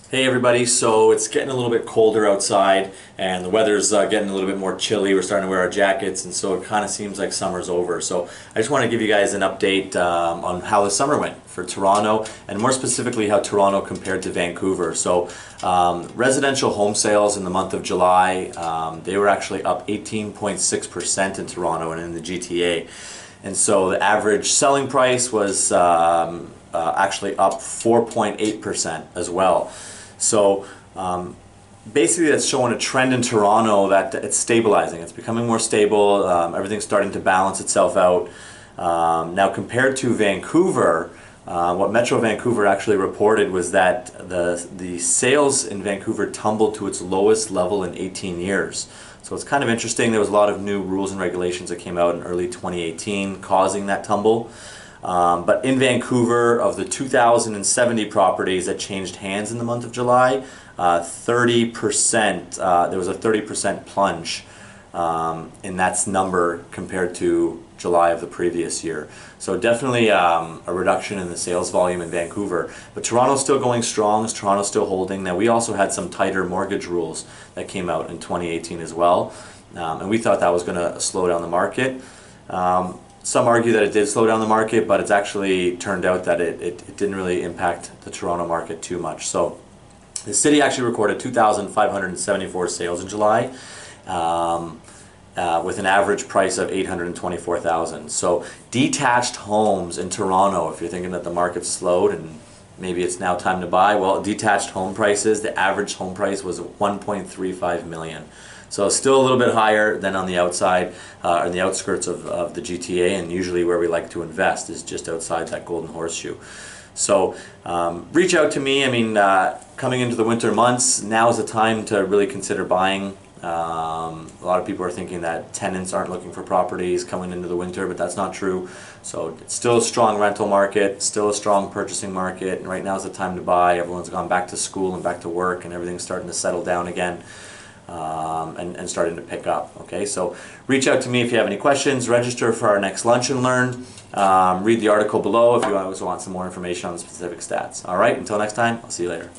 Hey everybody, so it's getting a little bit colder outside and the weather's getting a little bit more chilly. We're starting to wear our jackets, and so it kind of seems like summer's over. So I just want to give you guys an update on how the summer went for Toronto, and more specifically how Toronto compared to Vancouver. So residential home sales in the month of July, they were actually up 18.6% in Toronto and in the GTA. And so the average selling price was actually up 4.8% as well. So basically that's showing a trend in Toronto that it's stabilizing. It's becoming more stable. Everything's starting to balance itself out. Now compared to Vancouver, what Metro Vancouver actually reported was that the sales in Vancouver tumbled to its lowest level in 18 years. So it's kind of interesting. There was a lot of new rules and regulations that came out in early 2018 causing that tumble. But in Vancouver, of the 2,070 properties that changed hands in the month of July, 30%, there was a 30% plunge in that number compared to July of the previous year. So definitely a reduction in the sales volume in Vancouver. But Toronto's still going strong. Toronto's still holding. Now, we also had some tighter mortgage rules that came out in 2018 as well. And we thought that was going to slow down the market. Some argue that it did slow down the market, but it's actually turned out that it didn't really impact the Toronto market too much. So the city actually recorded 2,574 sales in July, with an average price of $824,000. So detached homes in Toronto, if you're thinking that the market's slowed and maybe it's now time to buy, well, detached home prices, the average home price was $1.35 million. So still a little bit higher than on the outside, or the outskirts of the GTA, and usually where we like to invest is just outside that golden horseshoe. So reach out to me. I mean, coming into the winter months, now is the time to really consider buying. A lot of people are thinking that tenants aren't looking for properties coming into the winter, but that's not true. So it's still a strong rental market, still a strong purchasing market, and right now is the time to buy. Everyone's gone back to school and back to work, and everything's starting to settle down again. And starting to pick up. Okay, so reach out to me if you have any questions. Register for our next Lunch and Learn. Read the article below if you also want some more information on the specific stats. All right, until next time, I'll see you later.